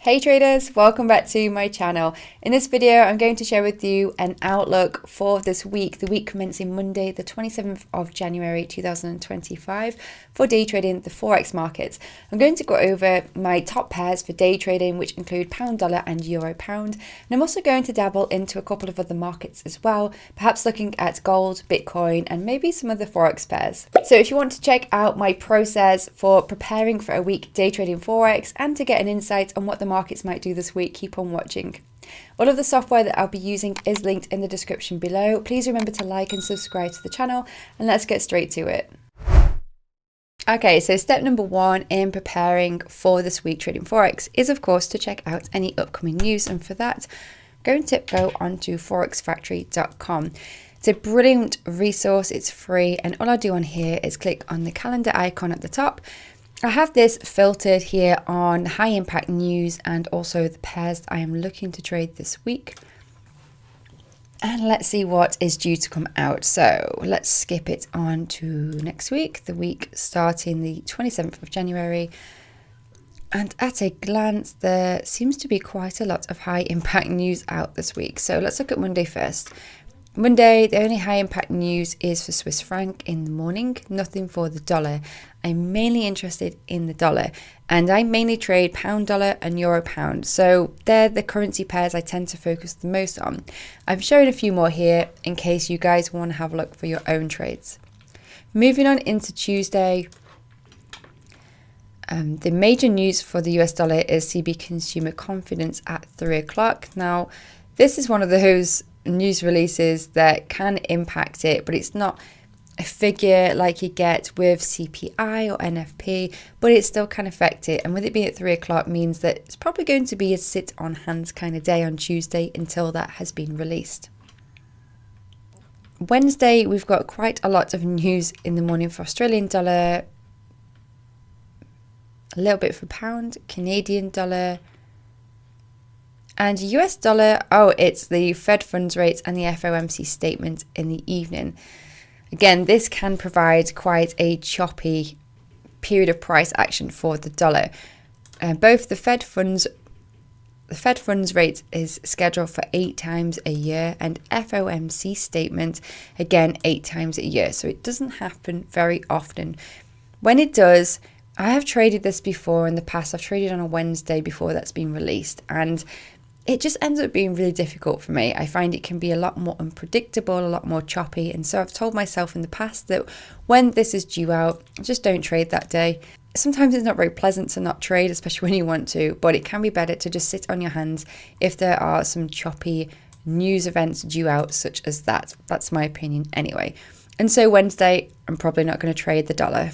Hey traders, welcome back to my channel. In this video, I'm going to share with you an outlook for this week, the week commencing Monday, the 27th of January 2025 for day trading the Forex markets. I'm going to go over my top pairs for day trading, which include pound dollar and euro pound. And I'm also going to dabble into a couple of other markets as well, perhaps looking at gold, Bitcoin, and maybe some other Forex pairs. So if you want to check out my process for preparing for a week day trading Forex and to get an insight on what the markets might do this week, keep on watching. All of the software that I'll be using is linked in the description below. Please remember to like and subscribe to the channel, and let's get straight to it. Okay, so step number one in preparing for this week trading Forex is of course to check out any upcoming news, and for that I'm going to go onto forexfactory.com. It's a brilliant resource, it's free, and all I do on here is click on the calendar icon at the top. I have this filtered here on high impact news and also the pairs that I am looking to trade this week. And let's see what is due to come out. So let's skip it on to next week, the week starting the 27th of January. And at a glance, there seems to be quite a lot of high impact news out this week. So let's look at Monday first. Monday, the only high impact news is for Swiss franc in the morning, nothing for the dollar. I'm mainly interested in the dollar, and I mainly trade pound dollar and euro pound. So they're the currency pairs I tend to focus the most on. I'm showing a few more here in case you guys want to have a look for your own trades. Moving on into Tuesday, the major news for the US dollar is CB consumer confidence at 3 o'clock. Now, this is one of those news releases that can impact it, but it's not a figure like you get with CPI or NFP, but it still can affect it. And with it being at 3 o'clock means that it's probably going to be a sit on hands kind of day on Tuesday until that has been released. Wednesday, we've got quite a lot of news in the morning for Australian dollar, a little bit for pound, Canadian dollar, and US dollar. Oh, it's the Fed funds rate and the FOMC statement in the evening. Again, this can provide quite a choppy period of price action for the dollar. Both the Fed funds rate is scheduled for 8 times a year, and FOMC statement again 8 times a year. So it doesn't happen very often. When it does, I have traded this before in the past. I've traded on a Wednesday before that's been released, and it just ends up being really difficult for me. I find it can be a lot more unpredictable, a lot more choppy. And so I've told myself in the past that when this is due out, just don't trade that day. Sometimes it's not very pleasant to not trade, especially when you want to, but it can be better to just sit on your hands if there are some choppy news events due out such as that. That's my opinion anyway. And so Wednesday, I'm probably not going to trade the dollar.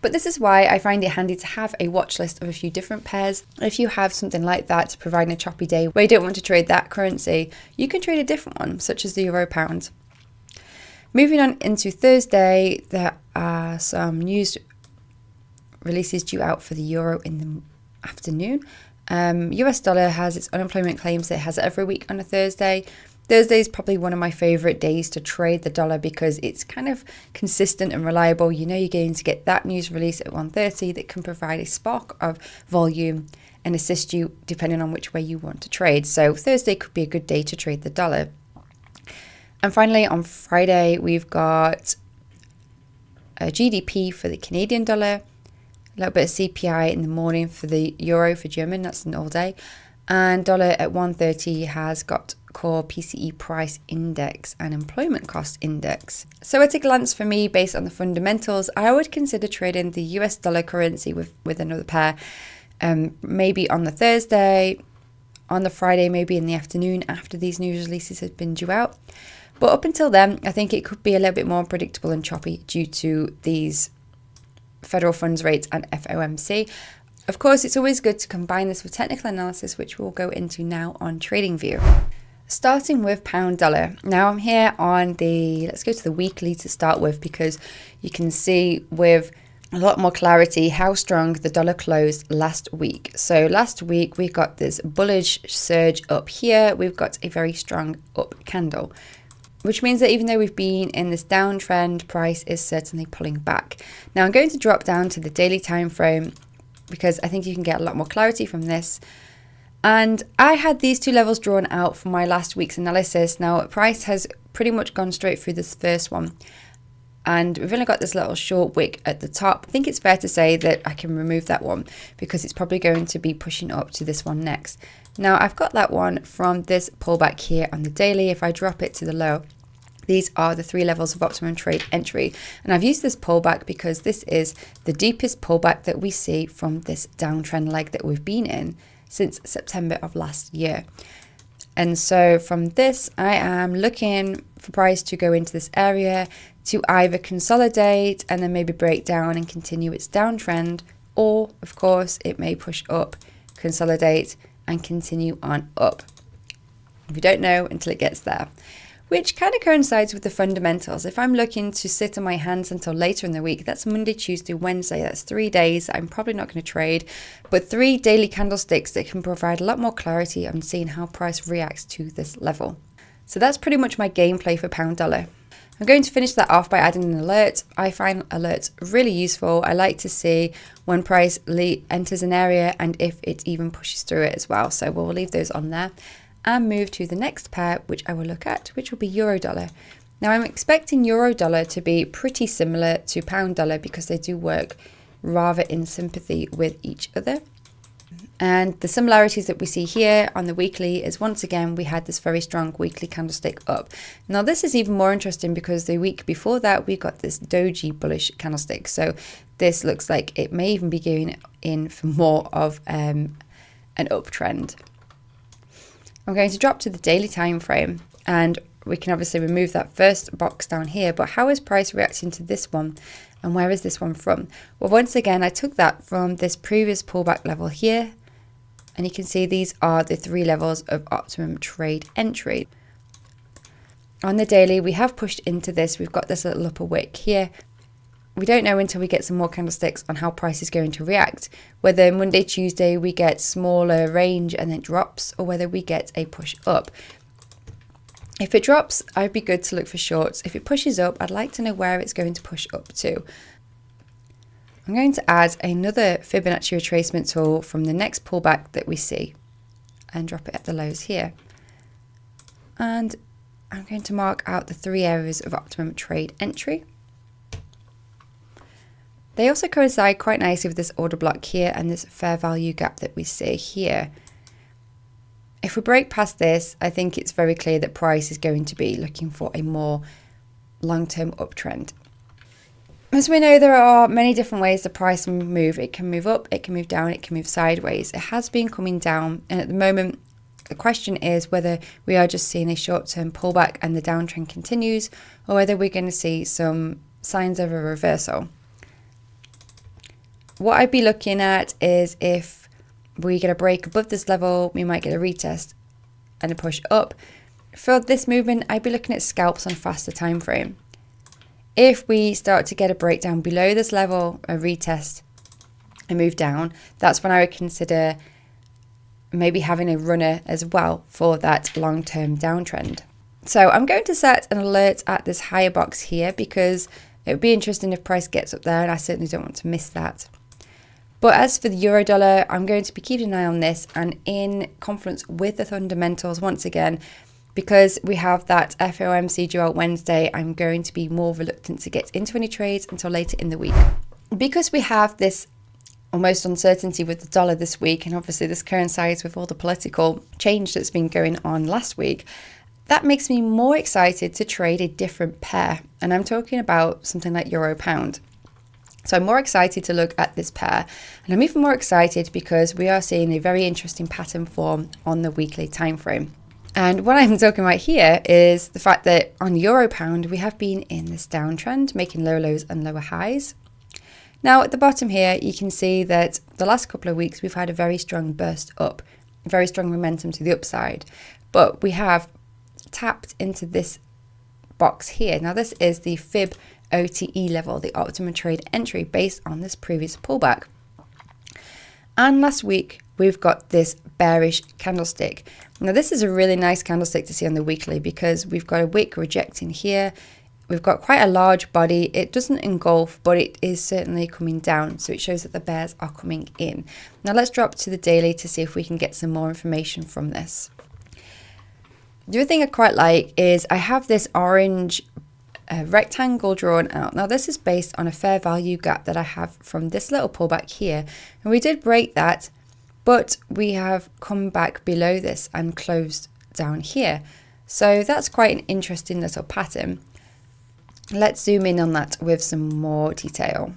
But this is why I find it handy to have a watch list of a few different pairs. If you have something like that providing a choppy day where you don't want to trade that currency, you can trade a different one, such as the euro pound. Moving on into Thursday, there are some news releases due out for the euro in the afternoon. US dollar has its unemployment claims that it has every week on a Thursday. Thursday is probably one of my favorite days to trade the dollar because it's kind of consistent and reliable. You know you're going to get that news release at 1:30 that can provide a spark of volume and assist you depending on which way you want to trade. So Thursday could be a good day to trade the dollar. And finally, on Friday, we've got a GDP for the Canadian dollar, a little bit of CPI in the morning for the euro for German, that's an all day. And dollar at 1:30 has got core PCE price index and employment cost index. So at a glance for me, based on the fundamentals, I would consider trading the US dollar currency with another pair, maybe on the Thursday, on the Friday, maybe in the afternoon after these news releases have been due out. But up until then, I think it could be a little bit more unpredictable and choppy due to these federal funds rates and FOMC. Of course, it's always good to combine this with technical analysis, which we'll go into now on TradingView. Starting with pound dollar. Now I'm here on let's go to the weekly to start with, because you can see with a lot more clarity how strong the dollar closed last week. So last week we got this bullish surge up here. We've got a very strong up candle, which means that even though we've been in this downtrend, price is certainly pulling back. Now I'm going to drop down to the daily time frame because I think you can get a lot more clarity from this. And I had these two levels drawn out for my last week's analysis. Now, price has pretty much gone straight through this first one. And we've only got this little short wick at the top. I think it's fair to say that I can remove that one because it's probably going to be pushing up to this one next. Now, I've got that one from this pullback here on the daily. If I drop it to the low, these are the 3 levels of optimum trade entry. And I've used this pullback because this is the deepest pullback that we see from this downtrend leg that we've been in since September of last year. And so from this, I am looking for price to go into this area to either consolidate and then maybe break down and continue its downtrend, or of course it may push up, consolidate and continue on up. We don't know until it gets there, which kind of coincides with the fundamentals. If I'm looking to sit on my hands until later in the week, that's Monday, Tuesday, Wednesday, that's 3 days I'm probably not going to trade, but 3 daily candlesticks that can provide a lot more clarity on seeing how price reacts to this level. So that's pretty much my gameplay for pound dollar. I'm going to finish that off by adding an alert. I find alerts really useful. I like to see when price enters an area and if it even pushes through it as well. So we'll leave those on there and move to the next pair, which I will look at, which will be euro dollar. Now I'm expecting euro dollar to be pretty similar to pound dollar because they do work rather in sympathy with each other. And the similarities that we see here on the weekly is, once again, we had this very strong weekly candlestick up. Now this is even more interesting because the week before that we got this doji bullish candlestick. So this looks like it may even be going in for more of an uptrend. I'm going to drop to the daily time frame, and we can obviously remove that first box down here, but how is price reacting to this one and where is this one from? Well, once again, I took that from this previous pullback level here, and you can see these are the 3 levels of optimum trade entry. On the daily, we have pushed into this. We've got this little upper wick here. We don't know until we get some more candlesticks on how price is going to react, whether Monday, Tuesday we get smaller range and then drops, or whether we get a push up. If it drops, I'd be good to look for shorts. If it pushes up, I'd like to know where it's going to push up to. I'm going to add another Fibonacci retracement tool from the next pullback that we see and drop it at the lows here. And I'm going to mark out the 3 areas of optimum trade entry. They also coincide quite nicely with this order block here and this fair value gap that we see here. If we break past this, I think it's very clear that price is going to be looking for a more long-term uptrend. As we know, there are many different ways the price can move. It can move up, it can move down, it can move sideways. It has been coming down, and at the moment, the question is whether we are just seeing a short-term pullback and the downtrend continues, or whether we're going to see some signs of a reversal. What I'd be looking at is if we get a break above this level, we might get a retest and a push up. For this movement, I'd be looking at scalps on a faster time frame. If we start to get a breakdown below this level, a retest, and move down, that's when I would consider maybe having a runner as well for that long-term downtrend. So I'm going to set an alert at this higher box here because it would be interesting if price gets up there, and I certainly don't want to miss that. But as for the euro dollar, I'm going to be keeping an eye on this and in confluence with the fundamentals once again, because we have that FOMC due out Wednesday. I'm going to be more reluctant to get into any trades until later in the week. Because we have this almost uncertainty with the dollar this week, and obviously this coincides with all the political change that's been going on last week, that makes me more excited to trade a different pair. And I'm talking about something like euro pound. So I'm more excited to look at this pair, and I'm even more excited because we are seeing a very interesting pattern form on the weekly time frame. And what I'm talking about here is the fact that on euro pound we have been in this downtrend, making lower lows and lower highs. Now at the bottom here you can see that the last couple of weeks we've had a very strong burst up, very strong momentum to the upside, but we have tapped into this box here. Now this is the fib OTE level, the optimum trade entry, based on this previous pullback. And last week we've got this bearish candlestick. Now this is a really nice candlestick to see on the weekly because we've got a wick rejecting here. We've got quite a large body. It doesn't engulf, but it is certainly coming down. So it shows that the bears are coming in. Now let's drop to the daily to see if we can get some more information from this. The other thing I quite like is I have this orange rectangle drawn out. Now this is based on a fair value gap that I have from this little pullback here. And we did break that, but we have come back below this and closed down here. So that's quite an interesting little pattern. Let's zoom in on that with some more detail.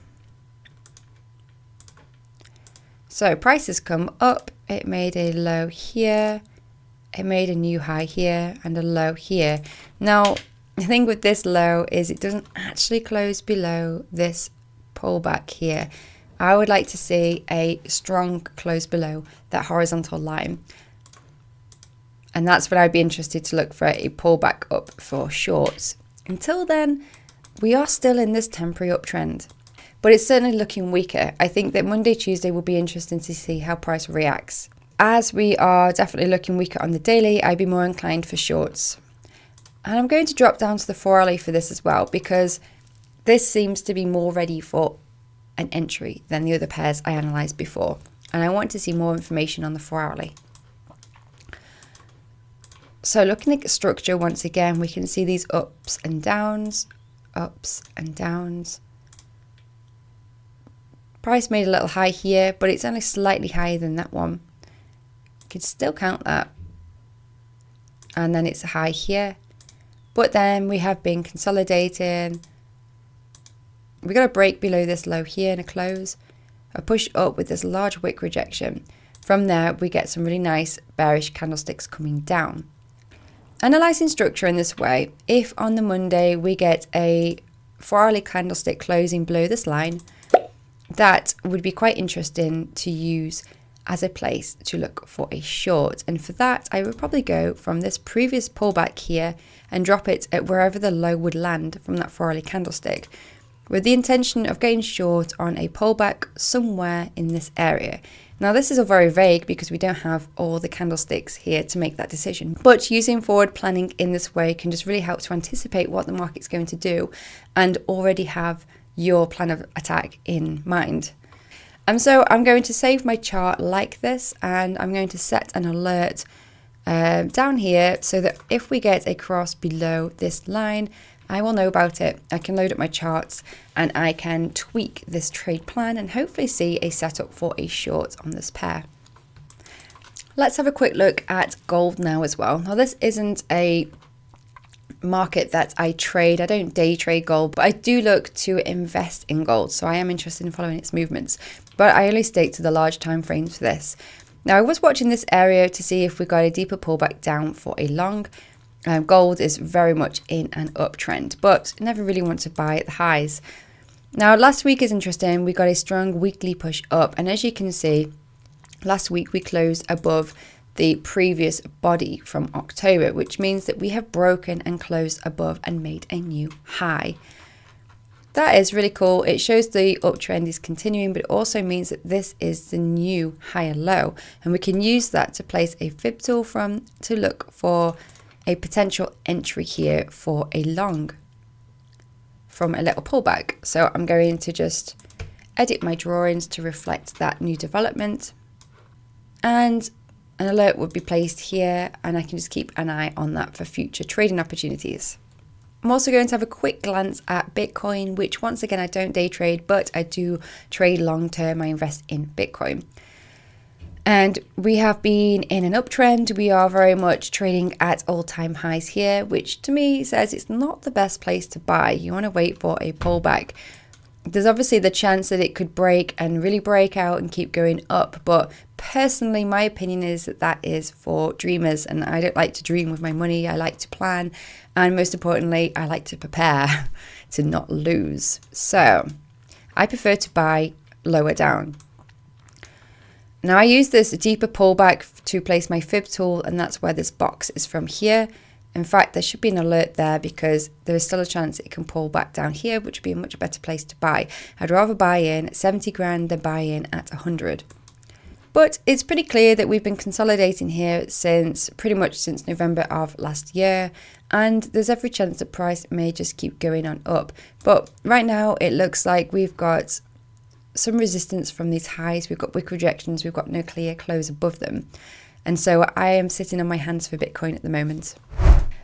So price has come up, it made a low here, it made a new high here and a low here. Now, the thing with this low is it doesn't actually close below this pullback here. I would like to see a strong close below that horizontal line. And that's what I'd be interested to look for, a pullback up for shorts. Until then, we are still in this temporary uptrend, but it's certainly looking weaker. I think that Monday, Tuesday will be interesting to see how price reacts. As we are definitely looking weaker on the daily, I'd be more inclined for shorts. And I'm going to drop down to the 4-hourly for this as well, because this seems to be more ready for an entry than the other pairs I analysed before. And I want to see more information on the 4-hourly. So looking at structure, once again, we can see these ups and downs. Ups and downs. Price made a little high here, but it's only slightly higher than that one. You could still count that. And then it's a high here. But then we have been consolidating. We got a break below this low here and a close. A push up with this large wick rejection. From there, we get some really nice bearish candlesticks coming down. Analysing structure in this way, if on the Monday we get a 4-hourly candlestick closing below this line, that would be quite interesting to use as a place to look for a short. And for that, I would probably go from this previous pullback here and drop it at wherever the low would land from that 4-hourly candlestick, with the intention of getting short on a pullback somewhere in this area. Now this is all very vague because we don't have all the candlesticks here to make that decision, but using forward planning in this way can just really help to anticipate what the market's going to do and already have your plan of attack in mind. And so I'm going to save my chart like this, and I'm going to set an alert down here so that if we get a cross below this line, I will know about it. I can load up my charts and I can tweak this trade plan and hopefully see a setup for a short on this pair. Let's have a quick look at gold now as well. Now this isn't a market that I trade. I don't day trade gold, but I do look to invest in gold. So I am interested in following its movements, but I only stick to the large time frames for this. Now I was watching this area to see if we got a deeper pullback down for a long. Gold is very much in an uptrend, but never really want to buy at the highs. Now last week is interesting. We got a strong weekly push up, and as you can see, last week we closed above the previous body from October, which means that we have broken and closed above and made a new high. That is really cool. It shows the uptrend is continuing, but it also means that this is the new higher low, and we can use that to place a fib tool from to look for a potential entry here for a long from a little pullback. So I'm going to just edit my drawings to reflect that new development, and an alert would be placed here, and I can just keep an eye on that for future trading opportunities. I'm also going to have a quick glance at Bitcoin, which once again I don't day trade, but I do trade long term. I invest in Bitcoin. And we have been in an uptrend. We are very much trading at all-time highs here, which to me says it's not the best place to buy. You want to wait for a pullback. There's obviously the chance that it could break and really break out and keep going up, but personally my opinion is that that is for dreamers, and I don't like to dream with my money. I like to plan, and most importantly I like to prepare to not lose. So I prefer to buy lower down. Now I use this deeper pullback to place my fib tool, and that's where this box is from here. In fact, there should be an alert there because there is still a chance it can pull back down here, which would be a much better place to buy. I'd rather buy in at 70 grand than buy in at 100. But it's pretty clear that we've been consolidating here pretty much since November of last year, and there's every chance the price may just keep going on up. But right now it looks like we've got some resistance from these highs, we've got wick rejections, we've got no clear close above them. And so I am sitting on my hands for Bitcoin at the moment.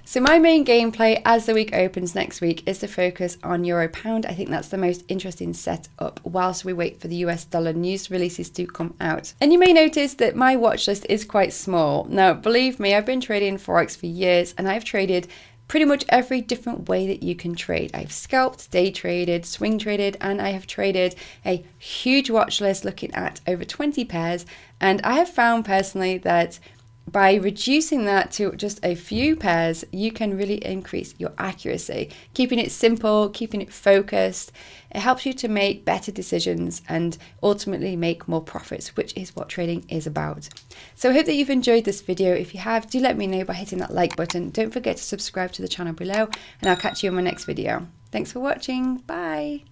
So my main gameplay as the week opens next week is to focus on Euro Pound. I think that's the most interesting setup whilst we wait for the US dollar news releases to come out. And you may notice that my watch list is quite small. Now, believe me, I've been trading Forex for years and I've traded pretty much every different way that you can trade. I've scalped, day traded, swing traded, and I have traded a huge watch list looking at over 20 pairs. And I have found personally that by reducing that to just a few pairs, you can really increase your accuracy. Keeping it simple, keeping it focused, it helps you to make better decisions and ultimately make more profits, which is what trading is about. So I hope that you've enjoyed this video. If you have, do let me know by hitting that like button. Don't forget to subscribe to the channel below, and I'll catch you in my next video. Thanks for watching. Bye.